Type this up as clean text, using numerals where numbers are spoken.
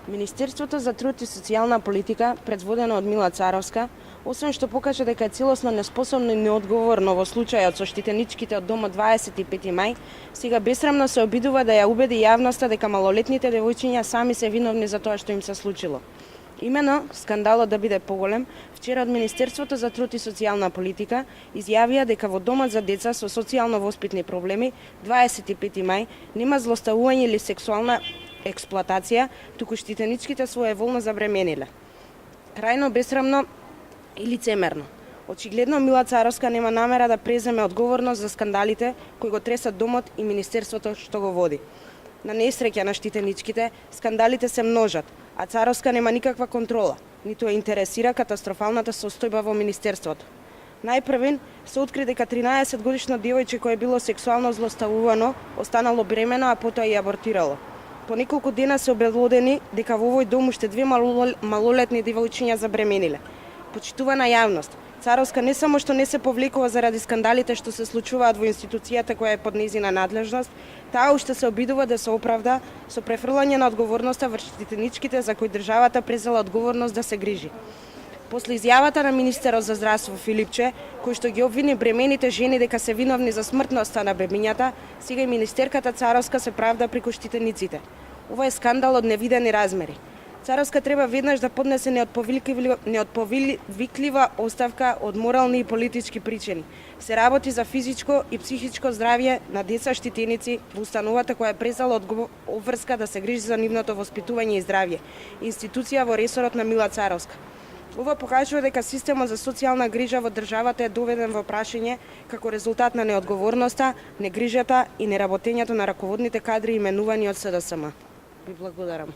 Министерството за труд и социјална политика, предводено од Мила Царовска, освен што покажа дека е целосно неспособно и неодговорно во случајот со штитеничките од домот 25 мај, сега бесрамно се обидува да ја убеди јавноста дека малолетните девојчиња сами се виновни за тоа што им се случило. Имено, скандалот да биде поголем, вчера од Министерството за труд и социјална политика изјавија дека во домот за деца со социјално-воспитни проблеми 25 мај нема злоставување или сексуална експлоатација, туку штитеничките своеволно забремениле. Крајно бесрамно и лицемерно. Очигледно Мила Царовска нема намера да преземе одговорност за скандалите кои го тресат домот и министерството што го води. На несреќа на штитеничките, скандалите се множат, а Царовска нема никаква контрола, ниту ја интересира катастрофалната состојба во министерството. Најпрвен се откри дека 13-годишно девојче кое било сексуално злоставувано останало бремено, а потоа и абортирало. По неколку дена се обелодени дека во овој дом уште две малолетни девојчиња забремениле. Почитувана јавност, Царовска не само што не се повлекува заради скандалите што се случуваат во институцијата која е под нејзина надлежност, таа уште се обидува да се оправда со префрлање на одговорноста врз штитеничките за кои државата презела одговорност да се грижи. После изјавата на министерот за здравство Филипче, кој што ги обвини бремените жени дека се виновни за смртноста на бебињата, сега и министерката Царовска се правда преку штитениците. Ова е скандал од невидени размери. Царовска треба веднаш да поднесе неотповиклива оставка од морални и политички причини. Се работи за физичко и психичко здравје на деца штитеници во установата која е презала обврска да се грижи за нивното воспитување и здравје. Институција во ресорот на Мила Царовска. Ова покажува дека системот за социјална грижа во државата е доведен во прашање како резултат на неодговорноста, негрижата и неработењето на раководните кадри именувани од СДСМ. Ви благодарам.